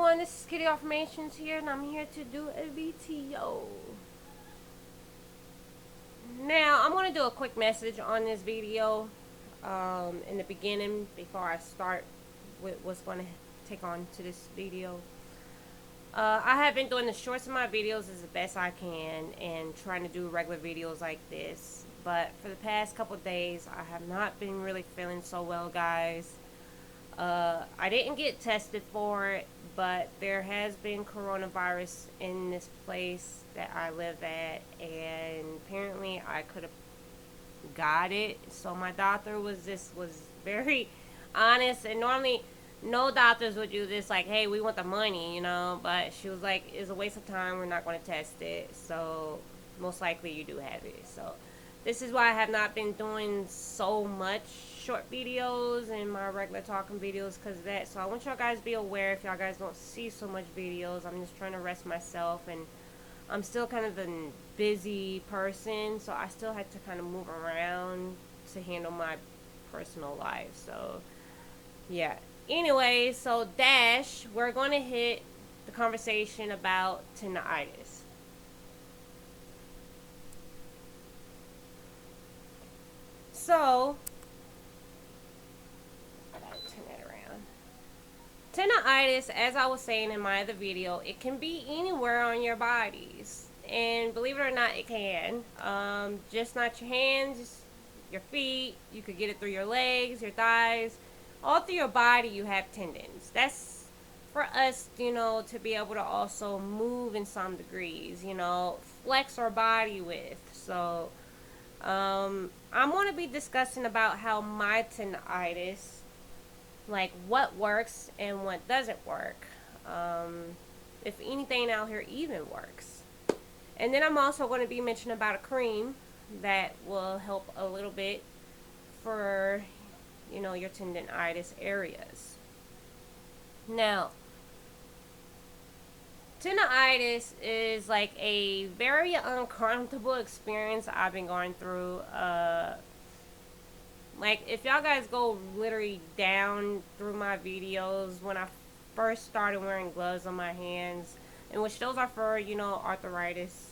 everyone, this is Kitty Affirmations here, and I'm here to do a video. Now, I'm going to do a quick message on this video in the beginning before I start with what's going to take on to this video. I have been doing the shorts of my videos as the best I can and trying to do regular videos like this. But for the past couple days, I have not been really feeling so well, guys. I didn't get tested for it, but there has been coronavirus in this place that I live at, and apparently I could have got it. So my doctor was very honest, and normally no doctors would do this, like, hey, we want the money, but she was like, it's a waste of time, we're not going to test it, so most likely you do have it. So this is why I have not been doing so much short videos and my regular talking videos because of that. So I want y'all guys to be aware if y'all guys don't see so much videos. I'm just trying to rest myself, and I'm still kind of a busy person, so I still had to kind of move around to handle my personal life. So yeah. Anyway, so we're going to hit the conversation about tendonitis. So I gotta turn that around. Tendonitis, as I was saying in my other video, it can be anywhere on your bodies, and believe it or not, it can. Just not your hands, your feet. You could get it through your legs, your thighs, all through your body. You have tendons. That's for us, to be able to also move in some degrees, flex our body with. So I'm going to be discussing about how my tendonitis, like what works and what doesn't work, if anything out here even works. And then I'm also going to be mentioning about a cream that will help a little bit for your tendonitis areas. Now, tendonitis is like a very uncomfortable experience I've been going through. Like, if y'all guys go literally down through my videos when I first started wearing gloves on my hands, in which those are for, arthritis,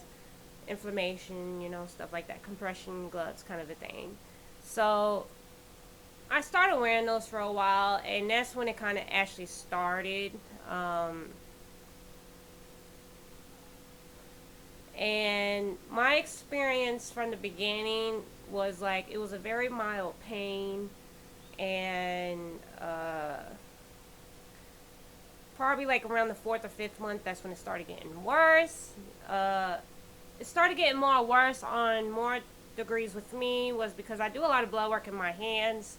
inflammation, stuff like that, compression gloves kind of a thing. So I started wearing those for a while, and that's when it kind of actually started. And my experience from the beginning was like, it was a very mild pain, and probably like around the 4th or 5th month, that's when it started getting worse. It started getting worse on more degrees with me was because I do a lot of blood work in my hands,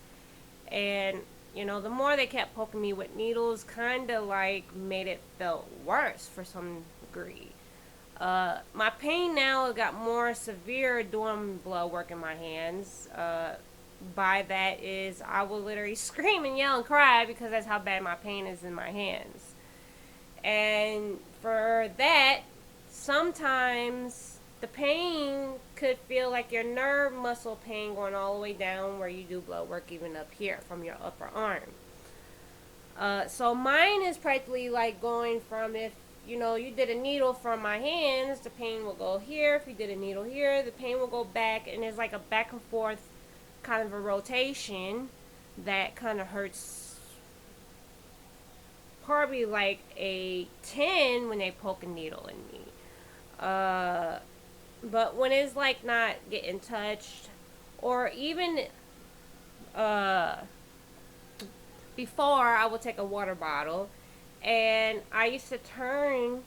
and the more they kept poking me with needles, kind of like made it felt worse for some degree. My pain now got more severe doing blood work in my hands. By that is I will literally scream and yell and cry because that's how bad my pain is in my hands. And for that, sometimes the pain could feel like your nerve muscle pain going all the way down where you do blood work, even up here from your upper arm. So mine is practically like going from, if you did a needle from my hands, the pain will go here. If you did a needle here, the pain will go back, and there's like a back and forth kind of a rotation that kind of hurts, probably like a 10 when they poke a needle in me. But when it's like not getting touched, or even before, I would take a water bottle, and I used to turn,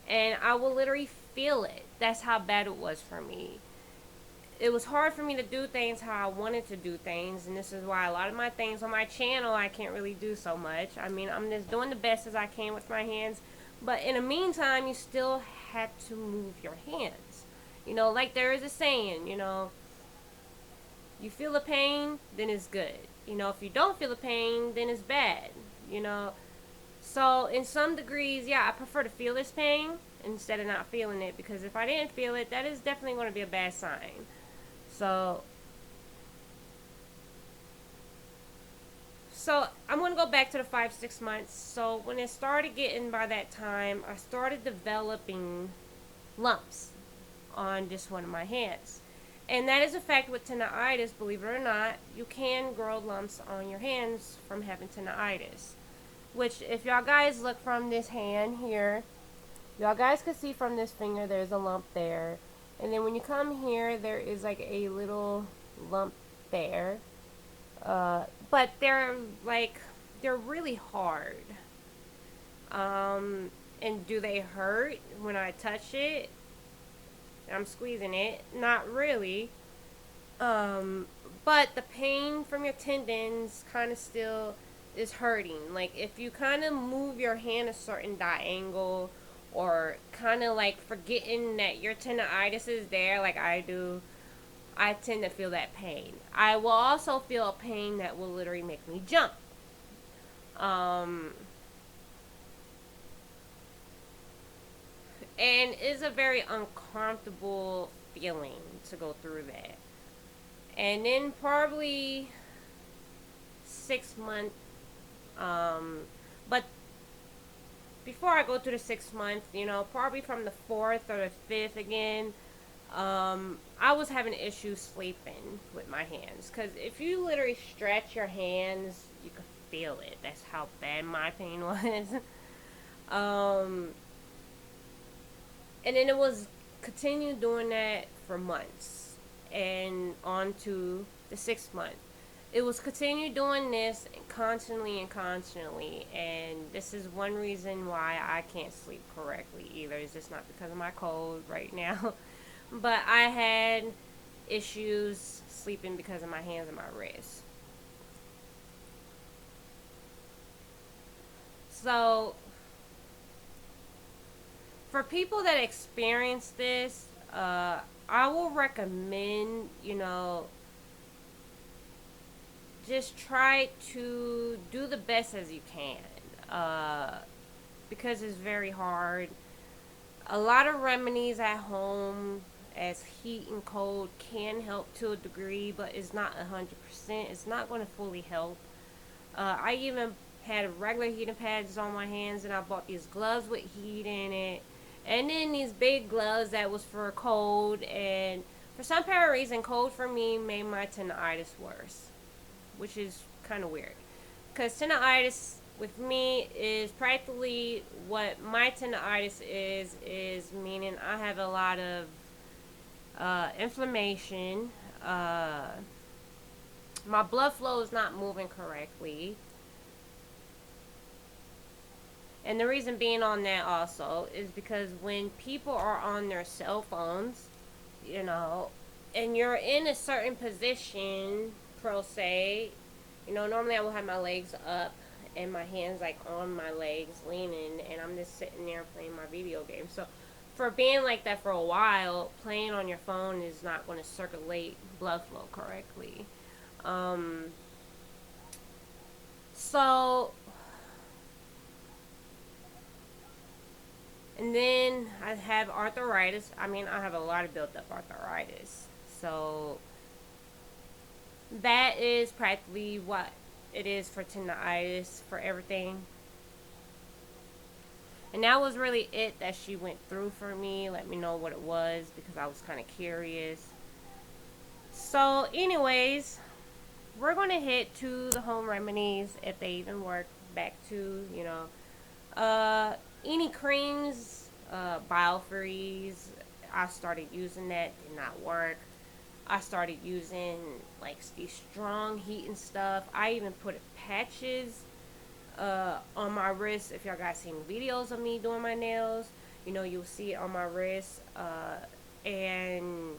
and I will literally feel it. That's how bad it was for me. It was hard for me to do things how I wanted to do things, and this is why a lot of my things on my channel I can't really do so much. I mean, I'm just doing the best as I can with my hands, but in the meantime, you still have to move your hands. Like there is a saying, you feel the pain, then it's good. If you don't feel the pain, then it's bad. So in some degrees, yeah, I prefer to feel this pain instead of not feeling it, because if I didn't feel it, that is definitely going to be a bad sign. So I'm going to go back to the 5-6 months. So when it started getting by that time, I started developing lumps on just one of my hands. And that is a fact with tendonitis, believe it or not. You can grow lumps on your hands from having tendonitis. Which, if y'all guys look from this hand here, y'all guys can see from this finger there's a lump there. And then when you come here, there is like a little lump there. But they're really hard. And do they hurt when I touch it? I'm squeezing it. Not really. But the pain from your tendons kind of still is hurting. Like if you kind of move your hand a certain diagonal, or kind of like forgetting that your tendonitis is there, like I do, I tend to feel that pain. I will also feel a pain that will literally make me jump. Um, and it's a very uncomfortable feeling to go through that. And then probably 6 months, but before I go through the 6 months, probably from the fourth or the fifth again, I was having issues sleeping with my hands. Because if you literally stretch your hands, you could feel it. That's how bad my pain was. And then it was continue doing that for months. And on to the 6th month. It was continue doing this constantly and constantly. And this is one reason why I can't sleep correctly either. It's just not because of my cold right now. But I had issues sleeping because of my hands and my wrists. So, for people that experience this, I will recommend, just try to do the best as you can. Because it's very hard. A lot of remedies at home as heat and cold can help to a degree, but it's not 100%. It's not going to fully help. I even had regular heating pads on my hands, and I bought these gloves with heat in it. And then these big gloves that was for cold, and for some apparent reason, cold for me made my tendonitis worse, which is kind of weird. Because tendonitis with me is practically what my tendonitis is meaning I have a lot of inflammation. My blood flow is not moving correctly. And the reason being on that also is because when people are on their cell phones, and you're in a certain position, per se, normally I will have my legs up and my hands like on my legs leaning, and I'm just sitting there playing my video game. So for being like that for a while, playing on your phone is not going to circulate blood flow correctly. So, and then I have arthritis. I have a lot of built up arthritis. So that is practically what it is for tendonitis, for everything. And that was really it that she went through for me. Let me know what it was, because I was kind of curious. So anyways, we're going to hit to the home remedies, if they even work. Back to, any creams, Biofreeze. I started using that, did not work. I started using like these strong heat and stuff. I even put patches on my wrist. If y'all guys seen videos of me doing my nails, you'll see it on my wrist. And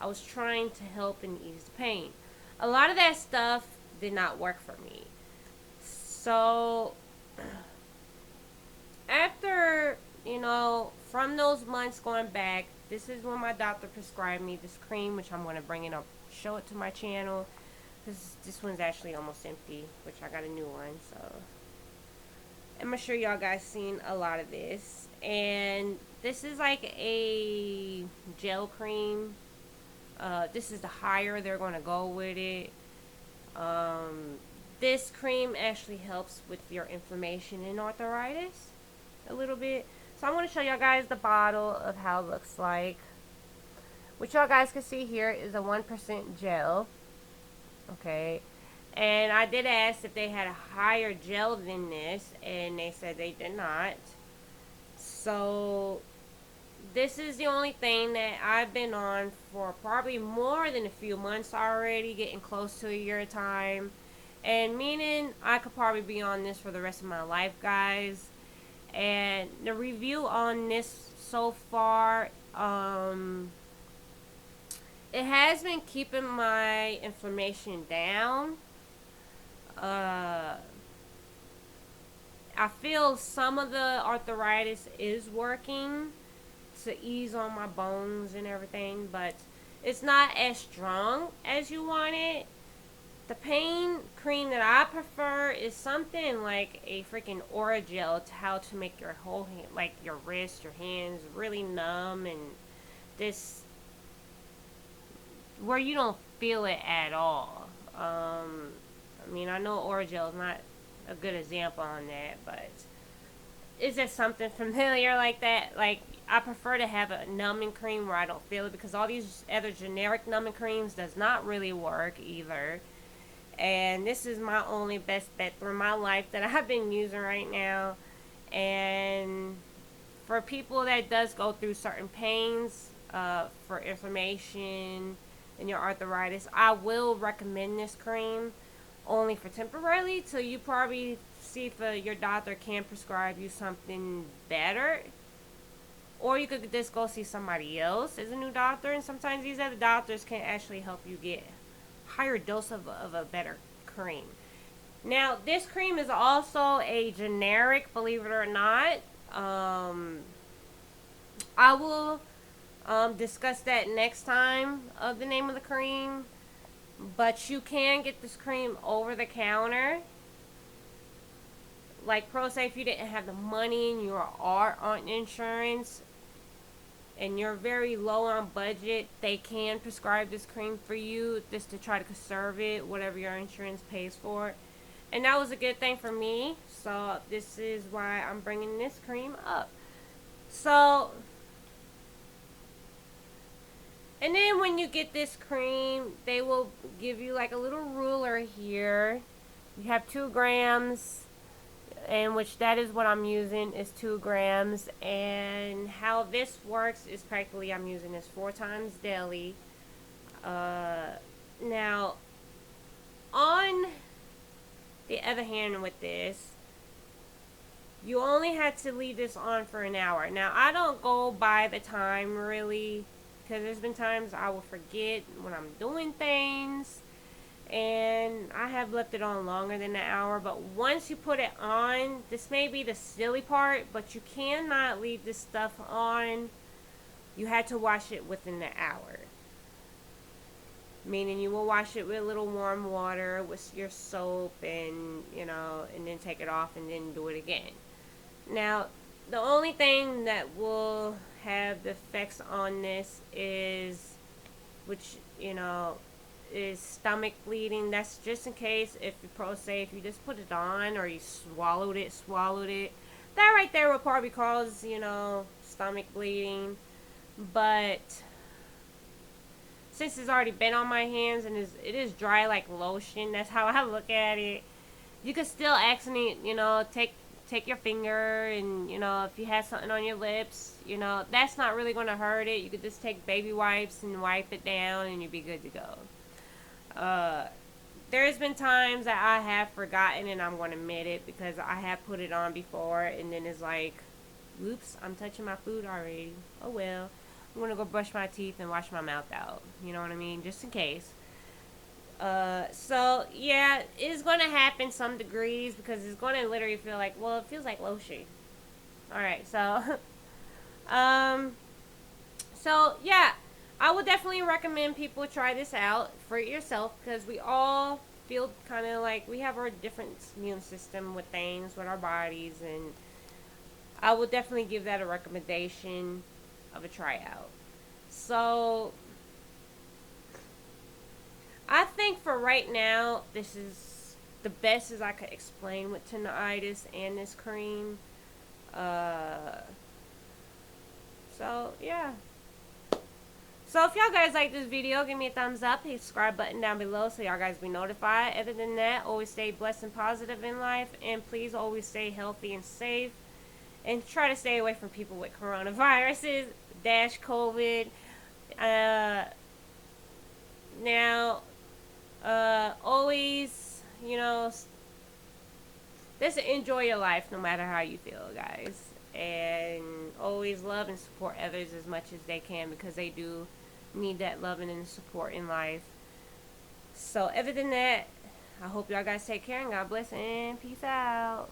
I was trying to help and ease the pain. A lot of that stuff did not work for me. So after, from those months going back, this is when my doctor prescribed me this cream, which I'm going to bring it up, show it to my channel, because this one's actually almost empty, which I got a new one. So I'm sure y'all guys seen a lot of this. And this is like a gel cream. This is the higher they're going to go with it. this cream actually helps with your inflammation and arthritis a little bit. So I'm going to show y'all guys the bottle of how it looks like. What y'all guys can see here is a 1% gel. Okay. And I did ask if they had a higher gel than this, and they said they did not. So this is the only thing that I've been on for probably more than a few months already, getting close to a year time. And meaning I could probably be on this for the rest of my life, guys. And the review on this so far, it has been keeping my inflammation down. I feel some of the arthritis is working to ease on my bones and everything, but it's not as strong as you want it. The pain cream that I prefer is something like a freaking Aura gel to how to make your whole hand, like your wrist, your hands, really numb, and this where you don't feel it at all. I mean, I know Aura gel is not a good example on that, but is there something familiar like that? Like, I prefer to have a numbing cream where I don't feel it, because all these other generic numbing creams does not really work either. And this is my only best bet through my life that I've been using right now. And for people that does go through certain pains, for inflammation and your arthritis, I will recommend this cream only for temporarily till you probably see if your doctor can prescribe you something better. Or you could just go see somebody else as a new doctor, and sometimes these other doctors can actually help you get higher dose of a better cream. Now, this cream is also a generic, believe it or not. I will discuss that next time of the name of the cream. But you can get this cream over the counter. Like Pro say, if you didn't have the money and you are on insurance and you're very low on budget, they can prescribe this cream for you just to try to conserve it, whatever your insurance pays for. And that was a good thing for me. So this is why I'm bringing this cream up. So, and then when you get this cream, they will give you like a little ruler here. You have 2 grams, and which that is what I'm using, is 2 grams. And how this works is practically I'm using this 4 times daily. Now, on the other hand with this, you only had to leave this on for an hour. Now, I don't go by the time really, because there's been times I will forget when I'm doing things, and I have left it on longer than an hour. But once you put it on, this may be the silly part, but you cannot leave this stuff on. You had to wash it within the hour. Meaning you will wash it with a little warm water with your soap, and and then take it off and then do it again. Now, the only thing that will have the effects on this is, which is stomach bleeding. That's just in case if you say if you just put it on or you swallowed it. That right there will probably cause stomach bleeding. But since it's already been on my hands and it is dry like lotion, that's how I look at it. You could still accidentally, take your finger and, if you have something on your lips, that's not really going to hurt it. You could just take baby wipes and wipe it down and you'll be good to go. There's been times that I have forgotten, and I'm going to admit it, because I have put it on before and then it's like, whoops, I'm touching my food already. Oh well. I'm going to go brush my teeth and wash my mouth out. You know what I mean? Just in case. So, yeah, it's going to happen some degrees, because it's going to literally feel like, well, it feels like lotion. Alright, so, yeah, I would definitely recommend people try this out for yourself, because we all feel kind of like we have our different immune system with things, with our bodies, and I would definitely give that a recommendation of a tryout. So, I think for right now, this is the best as I could explain with tendonitis and this cream. Uh, so yeah. So if y'all guys like this video, give me a thumbs up, hit the subscribe button down below so y'all guys be notified. Other than that, always stay blessed and positive in life, and please always stay healthy and safe, and try to stay away from people with coronaviruses dash COVID. Uh, now, always, just enjoy your life no matter how you feel, guys. And always love and support others as much as they can, because they do need that loving and support in life. So other than that, I hope y'all guys take care, and God bless, and peace out.